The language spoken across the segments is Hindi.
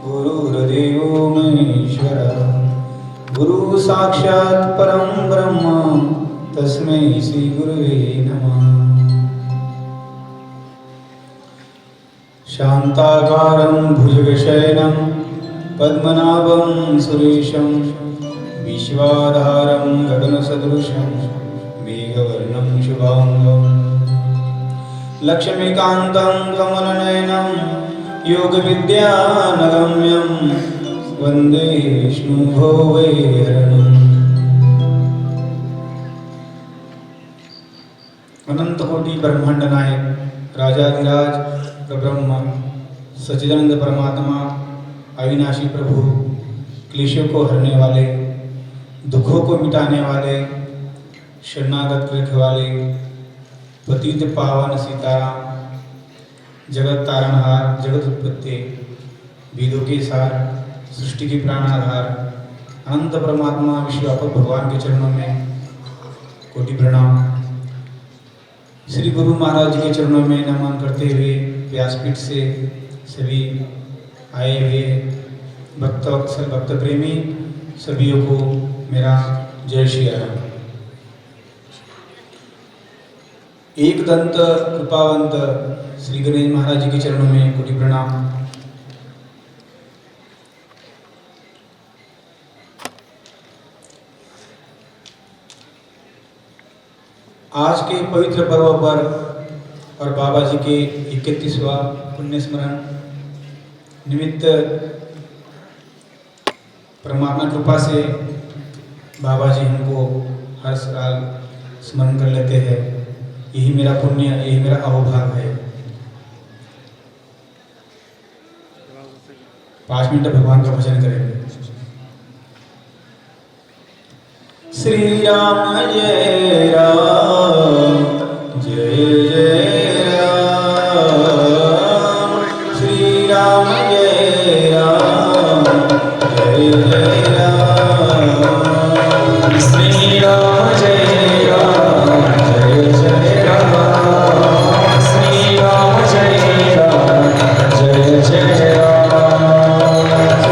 गुरुर्देवो महेश्वरः गुरु साक्षात् परं ब्रह्म तस्मै श्री गुरुवे नमः। शान्ताकारं भुजगशयनं पद्मनाभं सुरेशं विश्वाधारं गगनसदृशं मेघवर्णं शुभांगं लक्ष्मीकान्तं कमलनयनं योगविद्यानगम्यं वन्दे विष्णुभुवैर्हरणम्। अनंतकोटि ब्रह्मांड नायक राजाधिराज ब्रह्म सच्चिदानंद परमात्मा अविनाशी प्रभु क्लेशों को हरने वाले, दुखों को मिटाने वाले, शरणागत रखने वाले, पतित पावन सीताराम, जगत तारणहार, जगत उत्पत्ति, वेदों के सार, सृष्टि के प्राणाधार अनंत परमात्मा विश्वव्यापक भगवान के चरणों में कोटि प्रणाम। श्री गुरु महाराज के चरणों में नमन करते हुए व्यासपीठ से सभी आए हुए भक्त वत्सल भक्त प्रेमी सभी को मेरा जय श्री राम। एक दंत कृपावंत श्री गणेश महाराज जी के चरणों में कोटि प्रणाम। आज के पवित्र पर्व पर और बाबा जी के 31वां पुण्य स्मरण निमित्त परमात्मा कृपा से बाबा जी हमको हर साल स्मरण कर लेते हैं। यही मेरा पुण्य, यही मेरा अहोभाग्य है। 5 मिनट भगवान का भजन करेंगे। श्री राम जय राम जय जय राम, श्री राम जय राम जय जय राम, श्री राम जय राम जय जय राम, श्री राम जय राम जय जय राम, श्री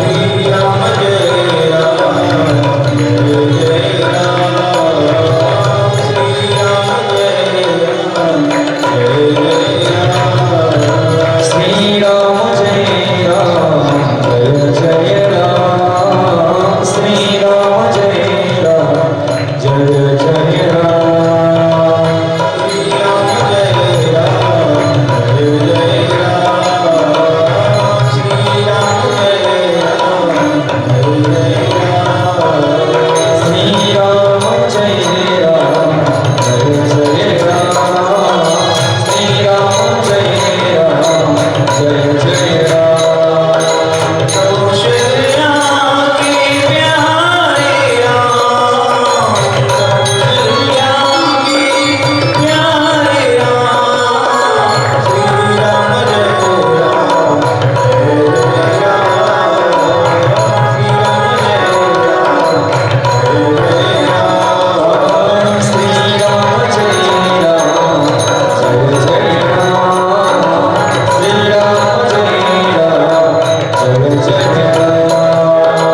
राम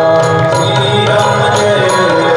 जय राम जय जय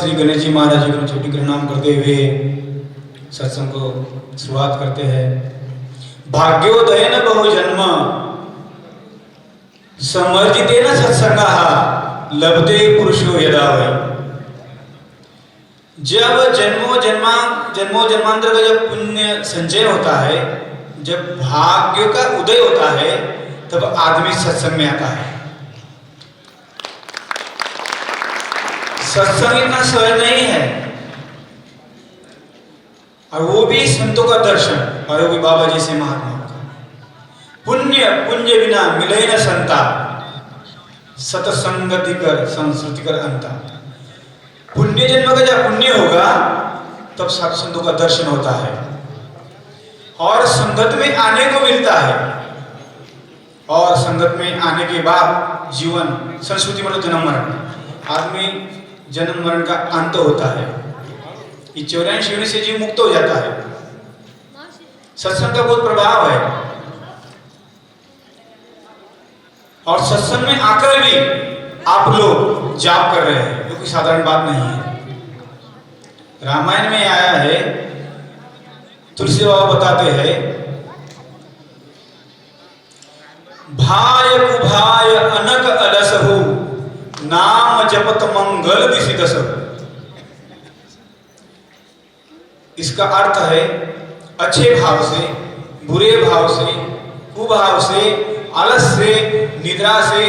श्री गणेश जी महाराज जी को छोटी प्रणाम करते हुए सत्संग को शुरुआत करते हैं। भाग्योदय न बहु जन्म समर्जिते न सत्संगः लभते पुरुषो यदा वै। जब जन्मों जन्मांतर का जब पुण्य संचय होता है, जब भाग्य का उदय होता है, तब आदमी सत्संग में आता है। सत्संग इतना सहज नहीं है, और वो भी संतों का दर्शन, और वो भी बाबा जी से महात्मा का पुण्य बिना मिले न संता सतसंगति कर संस्कृति कर अंता। पुण्य जन्म का जब पुण्य होगा तब सत्संतों का दर्शन होता है और संगत में आने को मिलता है, और संगत में आने के बाद जीवन संस्कृति मतलब जन्म मरण, आदमी जन्म मरण का अंत होता है। 84 योनि से जीव मुक्त हो जाता है। सत्संग का बहुत प्रभाव है, और सत्संग में आकर भी आप लोग जाप कर रहे हैं, जो कोई साधारण बात नहीं है। रामायण में आया है, तुलसी बाबा बताते हैं, भाय कुभाय अनक अलसहु नाम जपत मंगल दिशि दसहु। इसका अर्थ है अच्छे भाव से, बुरे भाव से, कुभाव से, आलस से, निद्रा से,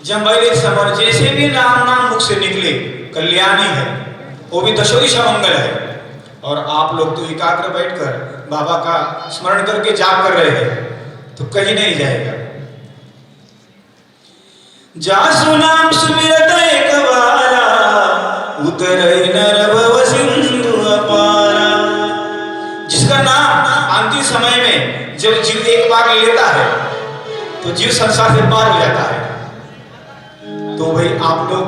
जंबैले समर जैसे भी नाम मुख से निकले कल्याणी है, वो भी दशो दिशा मंगल है। और आप लोग तो एकाग्र बैठकर बाबा का स्मरण करके जाप कर रहे हैं, तो कहीं नहीं जाएगा। जासु नाम सुमिरत एक बारा उतरई नर भव सिंधु अपारा। जिसका नाम अंतिम समय में जब जीव एक बार लेता है तो जीव संसार से पार हो जाता है। तो भाई आप लोग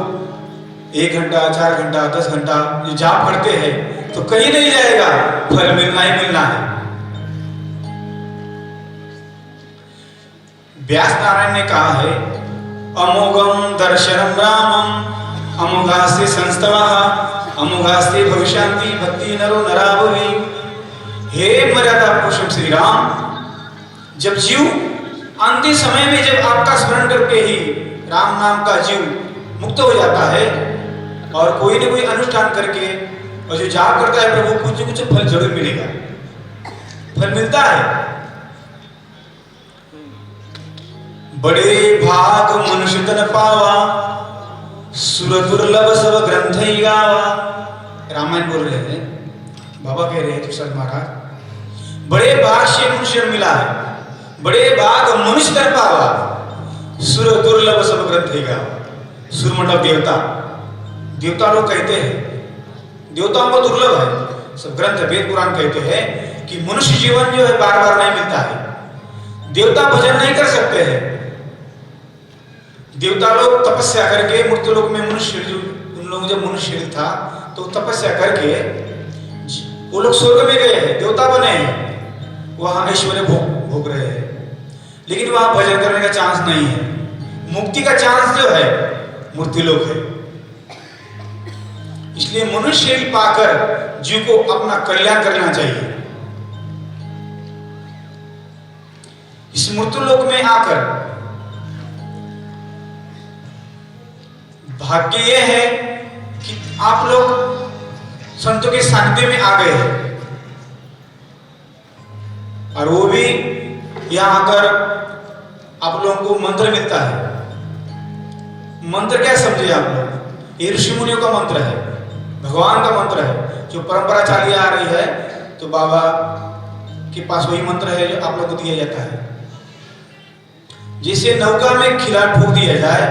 1 घंटा 4 घंटा 10 घंटा जो जाप करते हैं तो कहीं नहीं जाएगा, फल मिलना ही मिलना है। व्यास नारायण ने कहा है, अमोघम दर्शनम रामम अमोघास्ते संस्तवः अमोघास्ते भविष्यांति भक्ति नरो नराभवी। हे मर्यादा पुरुषोत्तम श्री राम, जब जीव अंतिम समय में जब आपका स्मरण करके ही राम नाम का जीव मुक्त हो जाता है, और कोई न कोई अनुष्ठान करके और जो जाप करता है प्रभु कुछ फल जरूर मिलेगा, फल मिलता है। बड़े भाग मनुष्य तन पावा सुर दुर्लभ सब ग्रंथ ही गावा। रामायण बोल रहे हैं, बाबा कह रहे हैं तुषार महाराज, बड़े भाग से मनुष्य मिला है, बड़े भाग मनुष्य तन पावा सुर दुर्लभ सब ग्रंथ ही गावा। सुर मतलब देवता, देवता लोग कहते हैं, देवताओं को दुर्लभ है सब ग्रंथ वेद पुराण कहते हैं कि मनुष्य जीवन जो है बार बार नहीं मिलता है। देवता भजन नहीं कर सकते हैं, देवता लोग तपस्या करके मूर्ति लोक में मनुष्य, उन लोग जब मनुष्य था तो तपस्या करके वो लोग स्वर्ग में गए हैं, देवता बने हैं, वहां ऐश्वर्य भोग रहे हैं, लेकिन वहां भजन करने का चांस नहीं है। मुक्ति का चांस जो है मूर्ति लोक है। इसलिए मनुष्य ही पाकर जीव को अपना कल्याण करना चाहिए। इस मृत्यु लोक में आकर भाग्य यह है कि आप लोग संतों के सानिध्य में आ गए हैं, और वो भी यहां आकर आप लोगों को मंत्र मिलता है। मंत्र क्या समझे आप लोग? ये ऋषि मुनियों का मंत्र है, भगवान का मंत्र है, जो परंपरा चली आ रही है। तो बाबा के पास वही मंत्र है जो आप लोग को दिया जाता है। जैसे नौका में खिला ठोक दिया जाए,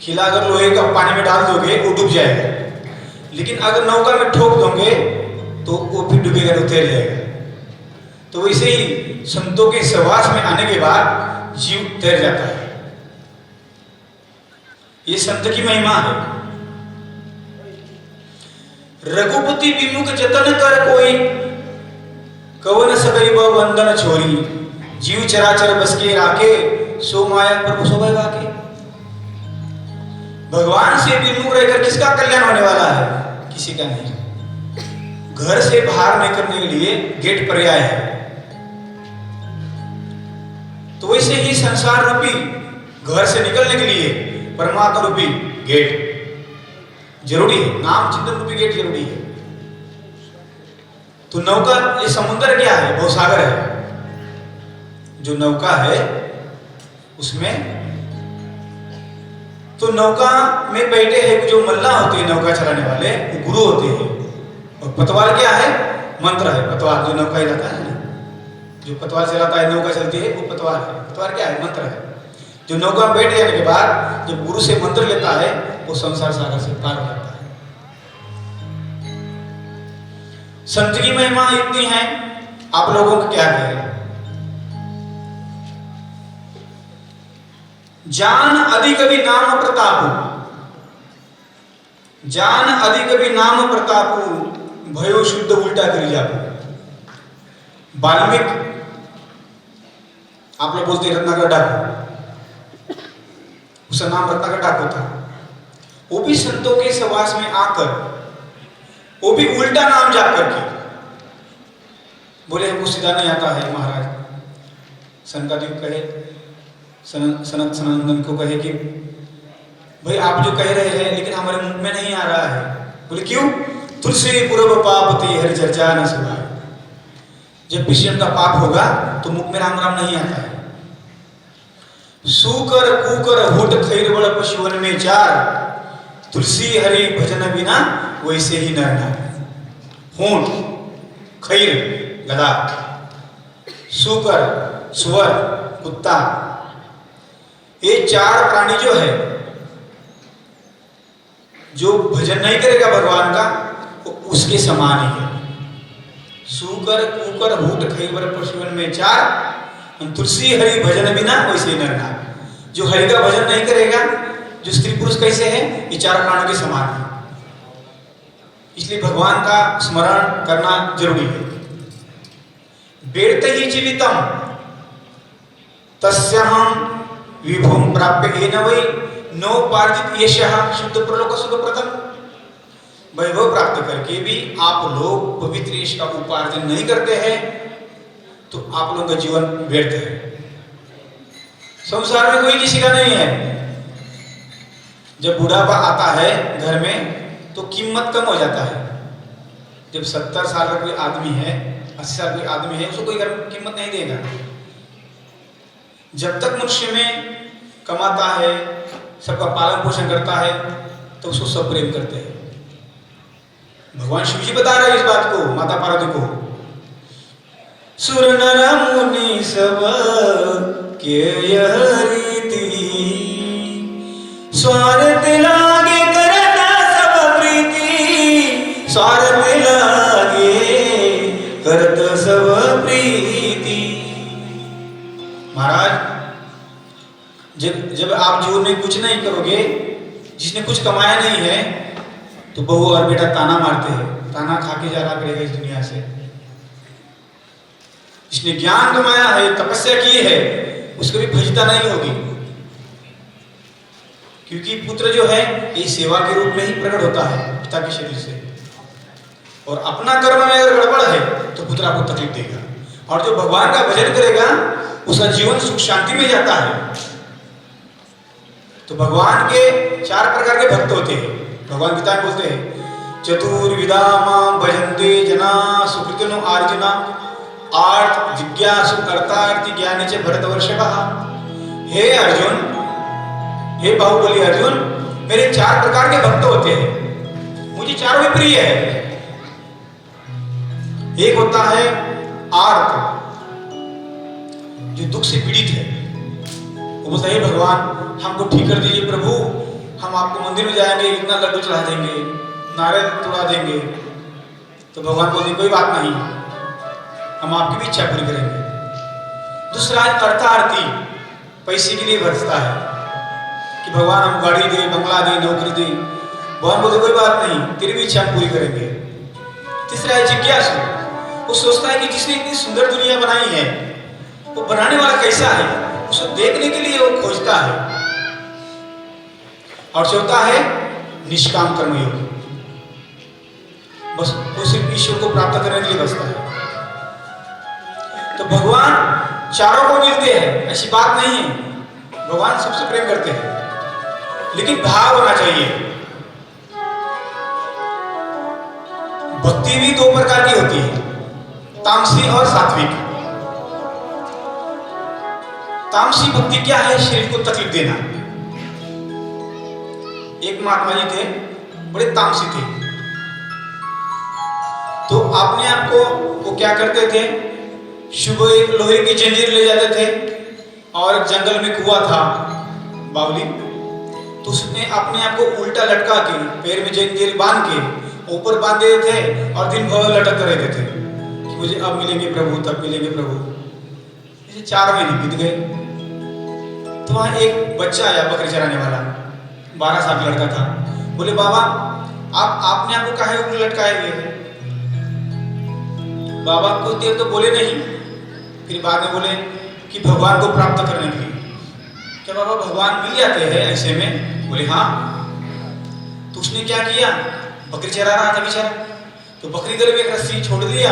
खिला अगर लोहे का पानी में डाल दोगे वो डूब जाएगा, लेकिन अगर नौका में ठोक दोगे तो वो फिर डूबेगा, तैर जाएगा। तो वैसे ही संतों के सहवास में आने के बाद जीव तैर जाता है। ये संत की महिमा है। रघुपति विमुख जतन कर कोई कवन सकई बंधन छोरी। जीव चराचर बस के राके सो माया प्रभु सोबे वाके। भगवान से विमुख रहकर किसका कल्याण होने वाला है? किसी का नहीं। घर से बाहर निकलने के लिए गेट पर्याय है, तो वैसे ही संसार रूपी घर से निकलने के लिए परमात्मा रूपी गेट जरूरी है, नाम चिंतन रूपी गेट जरूरी है। तो नौका, ये समुद्र क्या है? भवसागर है। जो नौका है उसमें, तो नौका में बैठे हैं जो मल्ला होते हैं, नौका चलाने वाले, वो गुरु होते हैं। और पतवार क्या है? मंत्र है। पतवार जो नौका चलाता है ना, जो पतवार चलाता है, नौका चलती है, वो पतवार है। पतवार क्या है? मंत्र है। जो नौका में बैठ जाने के बाद जब गुरु से मंत्र लेता है, वो संसार सागर से पार हो जाता है। संत की महिमा इतनी है, आप लोगों को क्या कहेगा? जान अधिक भी नाम प्रतापु, जान अधिक भी नाम प्रतापु, भयो शुद्ध उल्टा करी जापु। वाल्मीकि, आप लोग बोलते रत्नाकर डाकू, उसका नाम रत्नाकर डाकू था। वो भी संतों के सहवास में आकर, वो भी उल्टा नाम जाप करके बोले हमको सीधा नहीं आता है महाराज। सनकादिक कहे, सनत सनंदन को कहे कि भाई आप जो कह रहे हैं लेकिन हमारे मुख में नहीं आ रहा है। बोले क्यों? तुलसी पूर्व पापति हरि चर्चा न सुनाए। जब विषम का पाप होगा तो मुख में राम राम नहीं आता है। सूकर कूकर होठ खैर बड़ पशुवन में चार, तुलसी हरि भजन बिना वैसे ही नरना। होठ, खैर गधा, सूकर सुअर कुत्ता, ये चार प्राणी जो है, जो भजन नहीं करेगा भगवान का, वो उसके समान ही है। सूकर कूकर होठ खैर बड़ पशुवन में चार, तुलसी हरि भजन बिना वैसे ही नरना। जो हरि का भजन नहीं करेगा, जो स्त्री पुरुष कैसे है, ये चार प्राणों के समान है। इसलिए भगवान का स्मरण करना जरूरी है। वेड़ते ही जीवितम तस्यहं विभुम प्राप्य येन वै नोपार्जित यशः शुद्ध प्रलोक सुख प्रथम। वैभव प्राप्त करके भी आप लोग पवित्र यश का उपार्जन नहीं करते हैं, तो आप लोगों का जीवन व्यर्थ है। संसार में कोई किसी का नहीं है। जब बुढ़ापा आता है घर में तो कीमत कम हो जाता है। जब 70 साल का कोई आदमी है, 80 साल कोई आदमी है, उसको कोई घर में कीमत नहीं देगा। जब तक मनुष्य में कमाता है, सबका पालन पोषण करता है, तो उसको सब प्रेम करते हैं। भगवान शिव जी बता रहे हैं इस बात को माता पार्वती को। सुर नर मुनि सब के यह रीति, स्वार्थ लागे करता सब प्रीति, स्वार्थ लागे करता सब प्रीति। महाराज, जब आप जीवन में कुछ नहीं करोगे, जिसने कुछ कमाया नहीं है, तो बहू और बेटा ताना मारते हैं, ताना खा के जा रहा करेगा इस दुनिया से। जिसने ज्ञान कमाया है, तपस्या की है, उसको भी भजता नहीं होगी। क्योंकि पुत्र जो है ये सेवा के रूप में ही प्रकट होता है पिता के शरीर से। और अपना कर्म में अगर गड़बड़ है तो पुत्र आपको तकलीफ देगा। और जो भगवान का भजन करेगा उसका जीवन सुख शांति में जाता है। तो भगवान के 4 प्रकार के भक्त होते हैं। भगवान गीता में बोलते हैं, चतुर्विधा मां भजन्ते जना सुकृतिनो अर्जुना, आर्थ जिज्ञासु अर्थार्थी ज्ञानी च भरतवर्षभः। हे अर्जुन, हे बाहुबली अर्जुन, मेरे 4 प्रकार के भक्त होते हैं, मुझे चारों ही प्रिय है। एक होता है आर्थ, जो दुख से पीड़ित है। वो बोलता है, भगवान हमको ठीक कर दीजिए प्रभु, हम आपको मंदिर में जाएंगे, इतना लड्डू चढ़ा देंगे, नारियल तोड़ा देंगे। तो भगवान बोलते कोई बात नहीं, हम आपकी भी इच्छा पूरी करेंगे। दूसरा अर्थार्थी, पैसे के लिए बरसता है कि भगवान हम गाड़ी दे, बंगला दे, नौकरी दे। भगवान बोलते कोई बात नहीं, तेरी भी इच्छा पूरी करेंगे। तीसरा है जिज्ञासु, वो सोचता है कि जिसने इतनी सुंदर दुनिया बनाई है, वो बनाने वाला कैसा है, उसको देखने के लिए वो खोजता है। और चौथा है निष्काम कर्मयोग, बस वो सिर्फ ईश्वर को प्राप्त करने के लिए बसता है। तो भगवान चारों को मिलते हैं ऐसी बात नहीं है, भगवान सबसे प्रेम करते हैं, लेकिन भाव होना चाहिए। भक्ति भी दो प्रकार की होती है, तामसी और सात्विक। तामसी भक्ति क्या है? शरीर को तकलीफ देना। एक महात्मा जी थे, बड़े तामसी थे, तो अपने आप को वो क्या करते थे, सुबह एक लोहे की जंजीर ले जाते थे और जंगल में कुआं था बावली, तो उसमें अपने आप को उल्टा लटका के पैर में जंजीर बांध के ऊपर बांध देते थे और दिन भर लटकते रहते थे कि मुझे अब मिलेंगे प्रभु, तब मिलेंगे प्रभु। ऐसे 4 महीने बीत गए। तो वहां एक बच्चा आया, बकरी चराने वाला, 12 साल का लड़का था। बोले बाबा आप आपने आपको काहे ऊपर लटकाए हुए? बाबा कुछ देर तो बोले नहीं, फिर बाद में बोले कि भगवान को प्राप्त करने के लिए। क्या बाबा भगवान मिल जाते हैं ऐसे में? बोले हाँ। तो उसने क्या किया, बकरी चरा रहा था बेचारा, तो बकरी गले में एक रस्सी छोड़ दिया,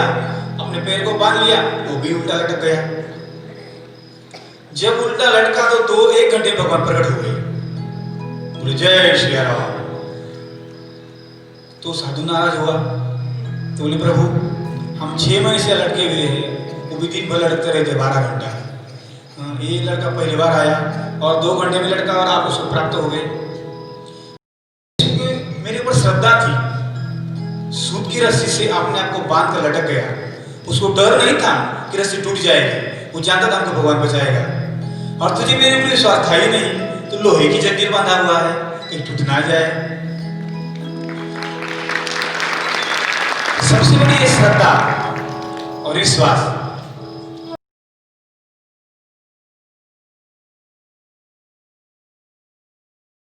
अपने पैर को बांध लिया, वो भी उल्टा लटक गया। जब उल्टा लटका तो 1 घंटे भगवान प्रकट हो गए, बोले जय श्री राम। तो साधु नाराज हुआ, तो बोले प्रभु हम 6 महीने से लटके हुए हैं, वो भी दिन भर लटकते रहते 12 घंटा। ये लड़का पहली बार आया और 2 घंटे में लटका और आप उसको प्राप्त हो गए। मेरे ऊपर श्रद्धा थी, सूत की रस्सी से अपने आप को बांध कर लटक गया। उसको डर नहीं था कि रस्सी टूट जाएगी, वो जानता था हमको भगवान बचाएगा। और तुझे मेरे ऊपर विश्वास था ही नहीं, तो लोहे की जंजीर बांधा हुआ है, कहीं टूट ना जाए। सबसे बड़ी श्रद्धा और विश्वास।